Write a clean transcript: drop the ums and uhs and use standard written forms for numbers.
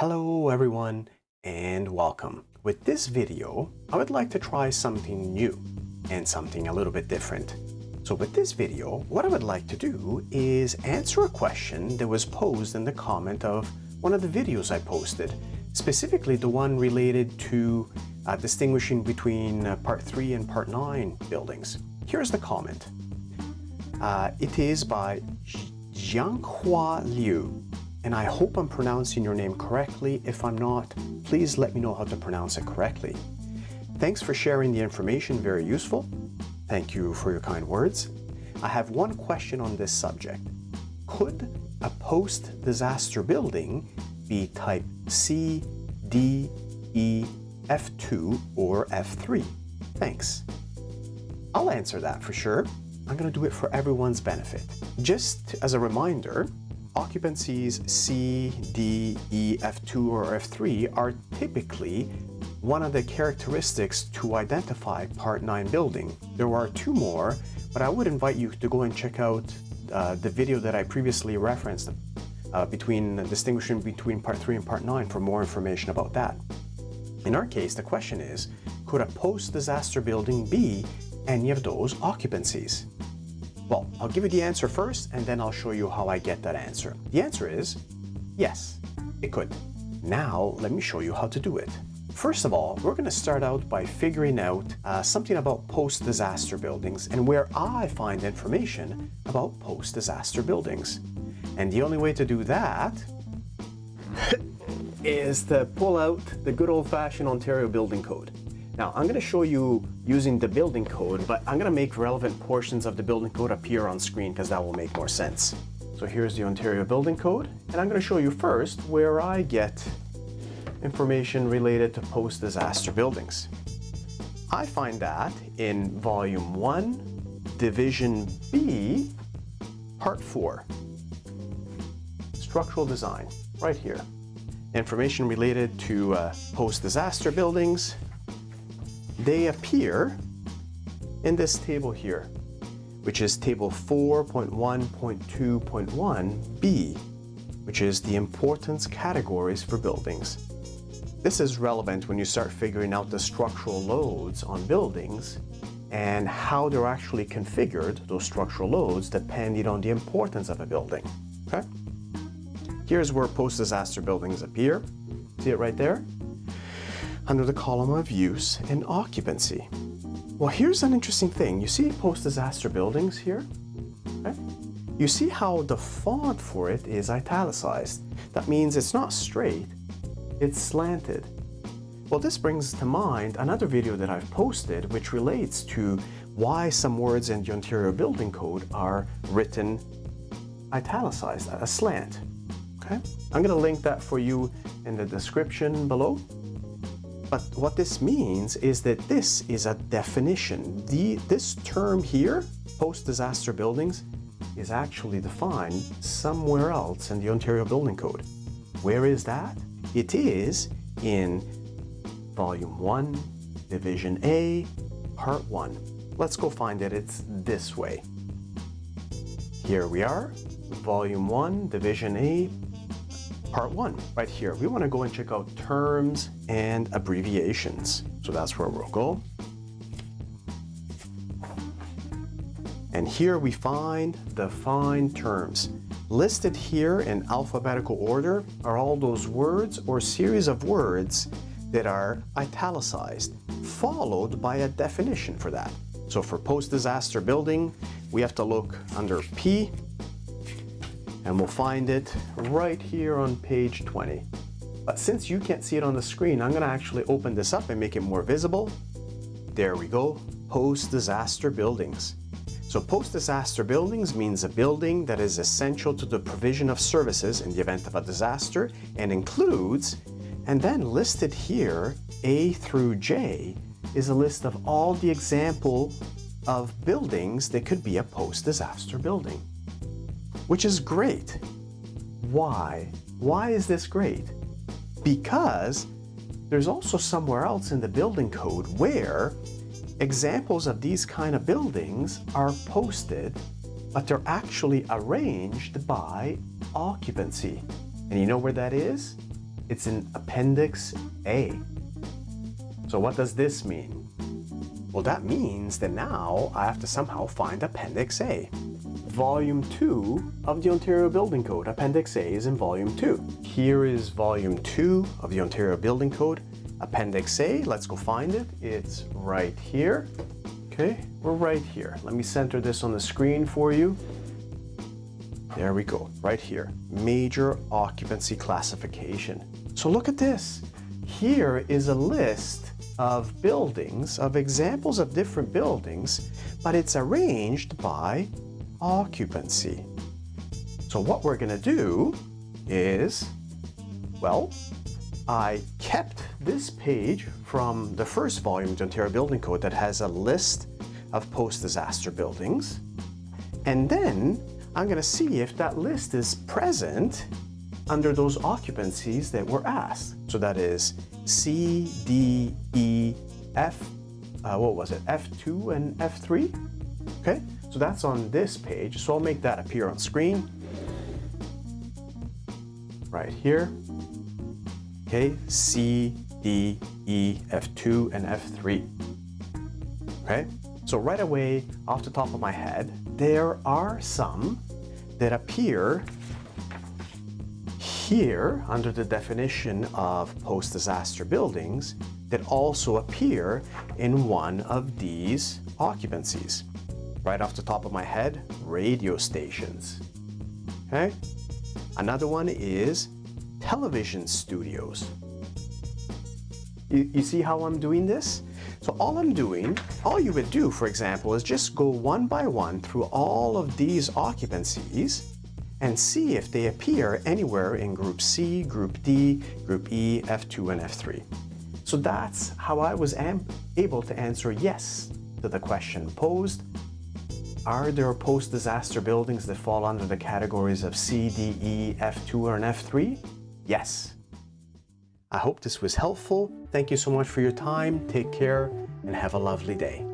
Hello everyone and welcome. With this video, I would like to try something new and something a little bit different. So with this video, what I would like to do is answer a question that was posed in the comment of one of the videos I posted, specifically the one related to distinguishing between Part 3 and Part 9 buildings. Here's the comment. It is by Jianhua Liu. And I hope I'm pronouncing your name correctly. If I'm not, please let me know how to pronounce it correctly. Thanks for sharing the information, very useful. Thank you for your kind words. I have one question on this subject. Could a post-disaster building be type C, D, E, F2, or F3? Thanks. I'll answer that for sure. I'm going to do it for everyone's benefit. Just as a reminder, occupancies C, D, E, F2, or F3 are typically one of the characteristics to identify Part 9 building. There are two more, but I would invite you to go and check out the video that I previously referenced distinguishing between Part 3 and Part 9 for more information about that. In our case, the question is, could a post-disaster building be any of those occupancies? Well, I'll give you the answer first, and then I'll show you how I get that answer. The answer is yes, it could. Now, let me show you how to do it. First of all, we're going to start out by figuring out something about post-disaster buildings and where I find information about post-disaster buildings. And the only way to do that is to pull out the good old-fashioned Ontario Building Code. Now, I'm going to show you using the building code, but I'm going to make relevant portions of the building code appear on screen because that will make more sense. So here's the Ontario Building Code, and I'm going to show you first where I get information related to post-disaster buildings. I find that in Volume 1, Division B, Part 4, Structural Design, right here. Information related to post-disaster buildings. They appear in this table here, which is table 4.1.2.1b, which is the importance categories for buildings. This is relevant when you start figuring out the structural loads on buildings and how they're actually configured, those structural loads, depending on the importance of a building. Okay? Here's where post-disaster buildings appear. See it right there? Under the column of use and occupancy. Well, here's an interesting thing. You see post-disaster buildings here? Okay? You see how the font for it is italicized. That means it's not straight, it's slanted. Well, this brings to mind another video that I've posted which relates to why some words in the Ontario Building Code are written italicized, a slant. Okay? I'm going to link that for you in the description below. But what this means is that this is a definition. This term here, post-disaster buildings, is actually defined somewhere else in the Ontario Building Code. Where is that? It is in Volume 1, Division A, Part 1. Let's go find it. It's this way. Here we are, Volume 1, Division A, Part 1, right here. We want to go and check out terms and abbreviations. So that's where we'll go. And here we find defined terms. Listed here in alphabetical order are all those words or series of words that are italicized, followed by a definition for that. So for post-disaster building, we have to look under P, and we'll find it right here on page 20. But since you can't see it on the screen, I'm going to actually open this up and make it more visible. There we go, post-disaster buildings. So post-disaster buildings means a building that is essential to the provision of services in the event of a disaster and includes, and then listed here, A through J, is a list of all the example of buildings that could be a post-disaster building. Which is great. Why? Why is this great? Because there's also somewhere else in the building code where examples of these kind of buildings are posted, but they're actually arranged by occupancy. And you know where that is? It's in Appendix A. So what does this mean? Well, that means that now I have to somehow find Appendix A. Volume 2 of the Ontario Building Code. Appendix A is in Volume 2. Here is Volume 2 of the Ontario Building Code. Appendix A, let's go find it. It's right here. Okay, we're right here. Let me center this on the screen for you. There we go, right here. Major occupancy classification. So look at this. Here is a list of buildings, of examples of different buildings, but it's arranged by occupancy. So what we're gonna do is, well, I kept this page from the first volume of the Ontario Building Code that has a list of post-disaster buildings, and then I'm gonna see if that list is present under those occupancies that were asked. So that is C, D, E, F, what was it? F2 and F3, okay? So that's on this page, so I'll make that appear on screen. Right here. Okay, C, D, E, F2, and F3. Okay, so right away, off the top of my head, there are some that appear here under the definition of post-disaster buildings that also appear in one of these occupancies. Right off the top of my head, radio stations. Okay, another one is television studios. You see how I'm doing this? So all you would do, for example, is just go one by one through all of these occupancies and see if they appear anywhere in Group C, Group D, Group E, F2, and F3. So that's how I was able to answer yes to the question posed. Are there post-disaster buildings that fall under the categories of C, D, E, F2, and F3? Yes. I hope this was helpful. Thank you so much for your time. Take care and have a lovely day.